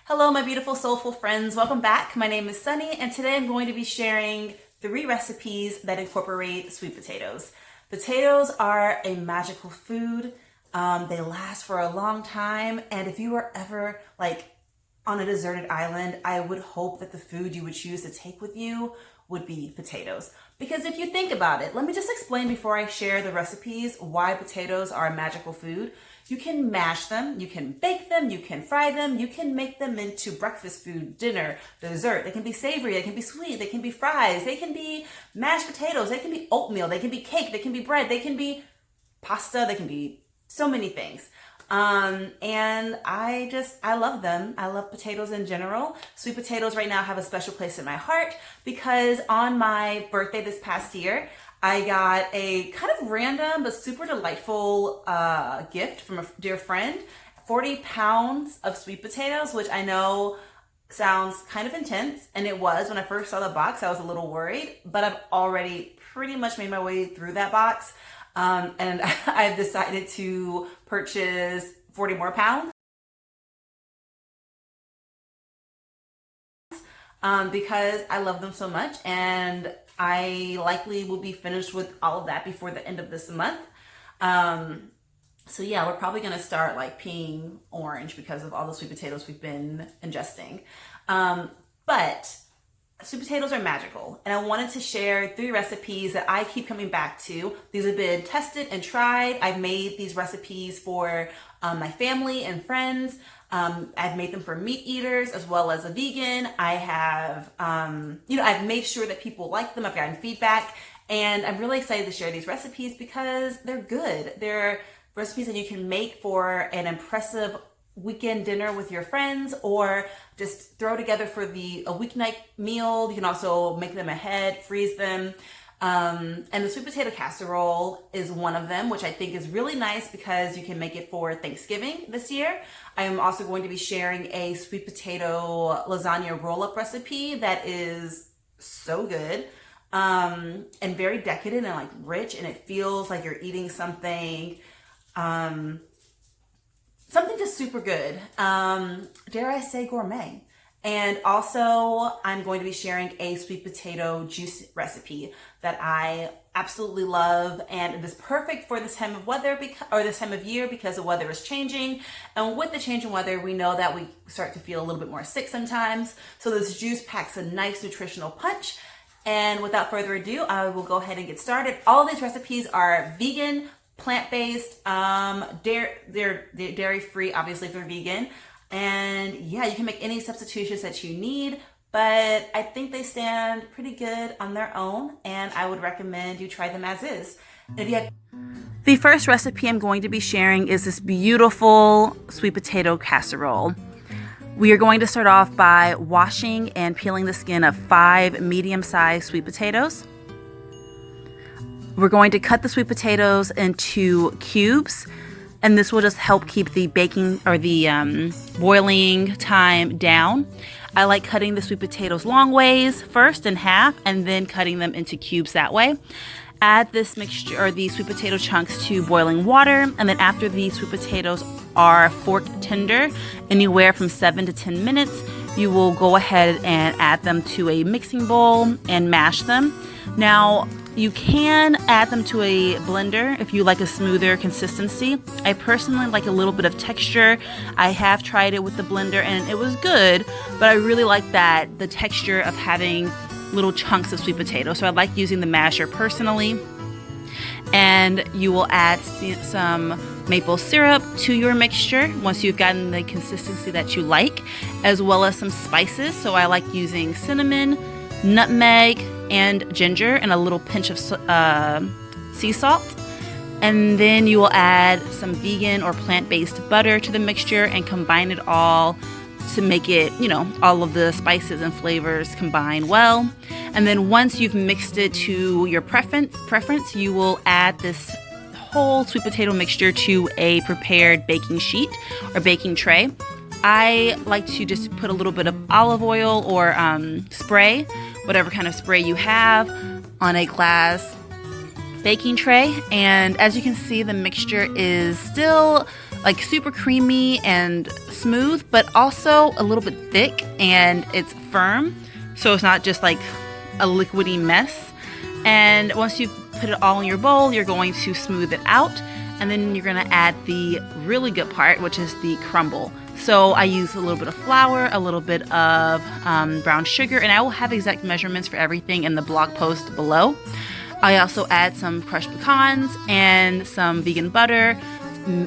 Hello, my beautiful soulful friends. Welcome back. My name is Sunny, and today I'm going to be sharing 3 recipes that incorporate sweet potatoes. Potatoes are a magical food. They last for a long time, and if you were ever on a deserted island, I would hope that the food you would choose to take with you would be potatoes. Because if you think about it, let me just explain before I share the recipes why potatoes are a magical food. You can mash them, you can bake them, you can fry them, you can make them into breakfast food, dinner, dessert. They can be savory, they can be sweet, they can be fries, they can be mashed potatoes, they can be oatmeal, they can be cake, they can be bread, they can be pasta, they can be so many things. And I love them. I love potatoes in general. Sweet potatoes right now have a special place in my heart because on my birthday this past year, I got a kind of random but super delightful gift from a dear friend, 40 pounds of sweet potatoes, which I know sounds kind of intense, and it was. When I first saw the box, I was a little worried, but I've already pretty much made my way through that box, and I've decided to purchase 40 more pounds because I love them so much, and I likely will be finished with all of that before the end of this month. So yeah, we're probably gonna start peeing orange because of all the sweet potatoes we've been ingesting. But sweet potatoes are magical, and I wanted to share 3 recipes that I keep coming back to. These have been tested and tried. I've made these recipes for my family and friends. I've made them for meat eaters as well as a vegan. I have, I've made sure that people like them. I've gotten feedback, and I'm really excited to share these recipes because they're good. They're recipes that you can make for an impressive weekend dinner with your friends, or just throw together for a weeknight meal. You can also make them ahead, freeze them. And the sweet potato casserole is one of them, which I think is really nice because you can make it for Thanksgiving this year. I am also going to be sharing a sweet potato lasagna roll-up recipe that is so good, and very decadent and rich, and it feels like you're eating something just super good. Dare I say gourmet. And also, I'm going to be sharing a sweet potato juice recipe that I absolutely love, and it is perfect for this time of weather this time of year because the weather is changing. And with the change in weather, we know that we start to feel a little bit more sick sometimes. So this juice packs a nice nutritional punch. And without further ado, I will go ahead and get started. All of these recipes are vegan, plant-based, they're dairy-free, obviously, if they're vegan. And yeah, you can make any substitutions that you need, but I think they stand pretty good on their own, and I would recommend you try them as is. The first recipe I'm going to be sharing is this beautiful sweet potato casserole. We are going to start off by washing and peeling the skin of 5 medium-sized sweet potatoes. We're going to cut the sweet potatoes into cubes, and this will just help keep the baking or the boiling time down. I like cutting the sweet potatoes long ways first in half, and then cutting them into cubes that way. Add this mixture or these sweet potato chunks to boiling water, and then after these sweet potatoes are fork tender, anywhere from 7 to 10 minutes, you will go ahead and add them to a mixing bowl and mash them. Now, you can add them to a blender if you like a smoother consistency. I personally like a little bit of texture. I have tried it with the blender and it was good, but I really like the texture of having little chunks of sweet potato. So I like using the masher personally. And you will add some maple syrup to your mixture once you've gotten the consistency that you like, as well as some spices. So I like using cinnamon, nutmeg, and ginger, and a little pinch of sea salt. And then you will add some vegan or plant-based butter to the mixture and combine it all to make it, all of the spices and flavors combine well. And then once you've mixed it to your preference, you will add this whole sweet potato mixture to a prepared baking sheet or baking tray. I like to just put a little bit of olive oil or spray, whatever kind of spray you have, on a glass baking tray. And as you can see, the mixture is still like super creamy and smooth, but also a little bit thick, and it's firm. So it's not just like a liquidy mess. And once you put it all in your bowl, you're going to smooth it out. And then you're going to add the really good part, which is the crumble. So I use a little bit of flour, a little bit of brown sugar, and I will have exact measurements for everything in the blog post below. I also add some crushed pecans and some vegan butter.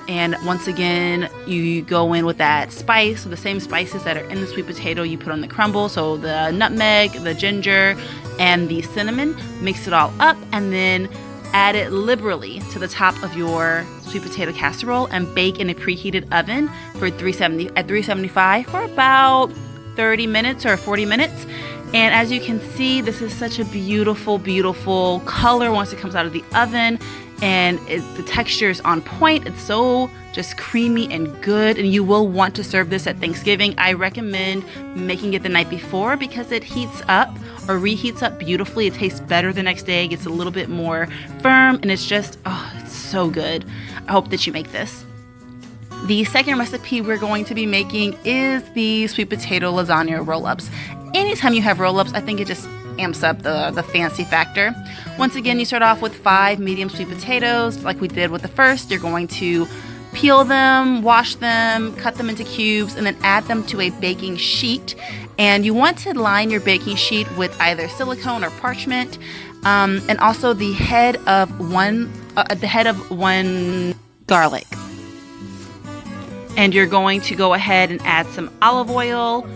And once again, you go in with that spice, the same spices that are in the sweet potato you put on the crumble. So the nutmeg, the ginger, and the cinnamon. Mix it all up and then add it liberally to the top of your sweet potato casserole and bake in a preheated oven for 375 for about 30 minutes or 40 minutes. And as you can see, this is such a beautiful, beautiful color once it comes out of the oven. And the texture is on point. It's so just creamy and good, and you will want to serve this at Thanksgiving. I recommend making it the night before because it heats up or reheats up beautifully. It tastes better the next day. It gets a little bit more firm, and it's just, oh, it's so good. I hope that you make this. The second recipe we're going to be making is the sweet potato lasagna roll-ups. Anytime you have roll-ups, I think it just amps up the fancy factor. Once again, you start off with 5 medium sweet potatoes like we did with the first. You're going to peel them, wash them, cut them into cubes, and then add them to a baking sheet. And you want to line your baking sheet with either silicone or parchment, and also the head of one garlic. And you're going to go ahead and add some olive oil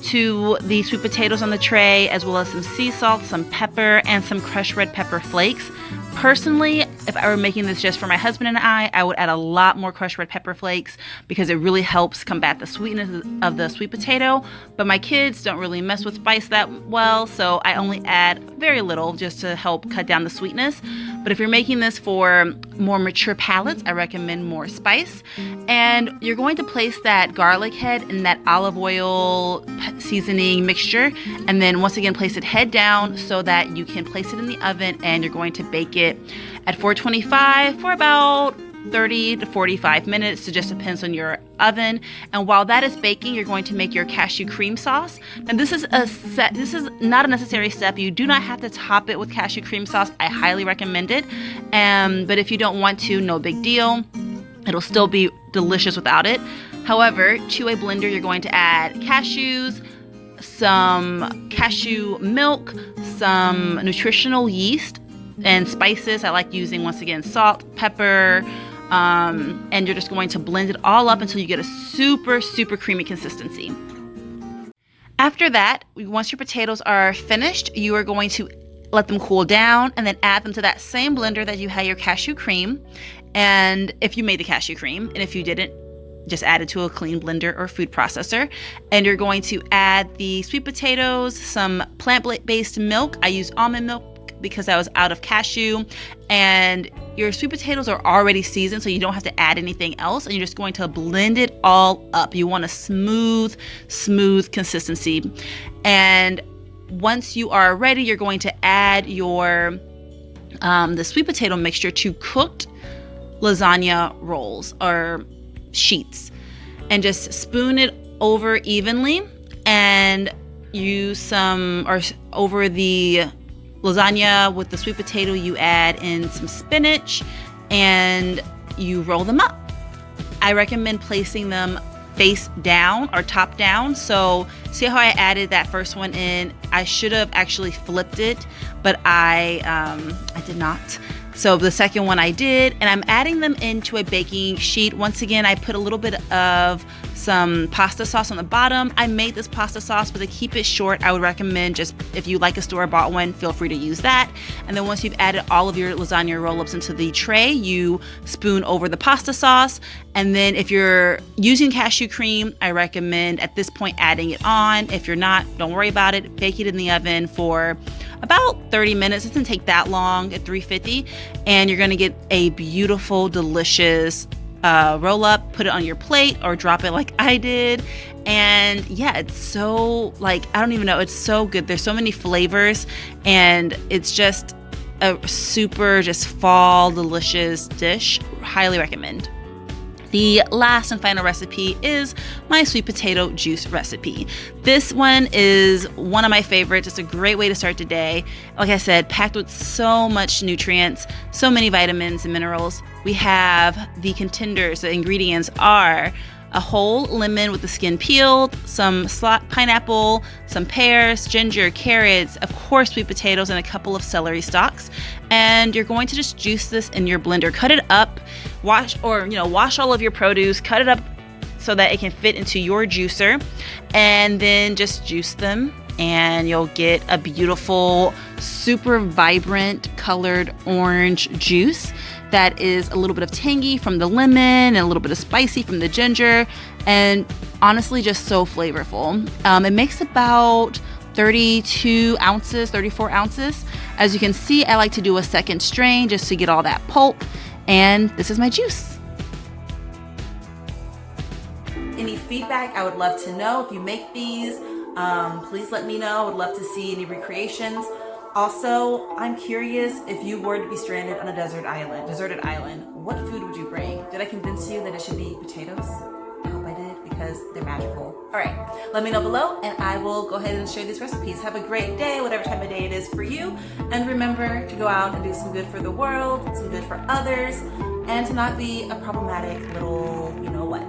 to the sweet potatoes on the tray, as well as some sea salt, some pepper, and some crushed red pepper flakes. Personally, if I were making this just for my husband and I would add a lot more crushed red pepper flakes because it really helps combat the sweetness of the sweet potato. But my kids don't really mess with spice that well, so I only add very little just to help cut down the sweetness. But if you're making this for more mature palates, I recommend more spice. And you're going to place that garlic head in that olive oil seasoning mixture, and then once again place it head down so that you can place it in the oven, and you're going to bake it at 425 for about 30 to 45 minutes. It just depends on your oven. And while that is baking, you're going to make your cashew cream sauce. Now this is not a necessary step. You do not have to top it with cashew cream sauce. I highly recommend it. But if you don't want to, no big deal. It'll still be delicious without it. However, to a blender, you're going to add cashews, some cashew milk, some nutritional yeast, and spices. I like using, once again, salt, pepper, and you're just going to blend it all up until you get a super, super creamy consistency. After that, once your potatoes are finished, you are going to let them cool down and then add them to that same blender that you had your cashew cream. And if you made the cashew cream, and if you didn't, just add it to a clean blender or food processor. And you're going to add the sweet potatoes, some plant-based milk. I use almond milk because I was out of cashew. And your sweet potatoes are already seasoned, so you don't have to add anything else. And you're just going to blend it all up. You want a smooth consistency. And once you are ready, you're going to add your the sweet potato mixture to cooked lasagna rolls or sheets, and just spoon it over evenly, and use some, or over the lasagna with the sweet potato, you add in some spinach and you roll them up. I recommend placing them face down or top down. So see how I added that first one in? I should have actually flipped it, but I did not. So the second one I did, and I'm adding them into a baking sheet. Once again, I put a little bit of some pasta sauce on the bottom. I made this pasta sauce, but to keep it short, I would recommend just, if you like a store-bought one, feel free to use that. And then once you've added all of your lasagna roll-ups into the tray, you spoon over the pasta sauce. And then if you're using cashew cream, I recommend at this point adding it on. If you're not, don't worry about it. Bake it in the oven for about 30 minutes. It doesn't take that long at 350. And you're gonna get a beautiful, delicious roll up. Put it on your plate or drop it like I did. And yeah, it's so, like, I don't even know, it's so good. There's so many flavors, and it's just a super just fall delicious dish. Highly recommend. The last and final recipe is my sweet potato juice recipe. This one is one of my favorites. It's a great way to start the day. Like I said, packed with so much nutrients, so many vitamins and minerals. We have the contenders. The ingredients are a whole lemon with the skin peeled, some pineapple, some pears, ginger, carrots, of course sweet potatoes, and a couple of celery stalks. And you're going to just juice this in your blender. Cut it up, wash all of your produce, cut it up so that it can fit into your juicer, and then just juice them, and you'll get a beautiful, super vibrant colored orange juice that is a little bit of tangy from the lemon and a little bit of spicy from the ginger, and honestly just so flavorful. It makes about 32 ounces, 34 ounces. As you can see, I like to do a second strain just to get all that pulp, and this is my juice. Any feedback, I would love to know. If you make these, please let me know. I would love to see any recreations. Also, I'm curious, if you were to be stranded on a deserted island, what food would you bring? Did I convince you that it should be potatoes? I hope I did, because they're magical. All right, let me know below, and I will go ahead and share these recipes. Have a great day, whatever time of day it is for you. And remember to go out and do some good for the world, some good for others, and to not be a problematic little, you know what.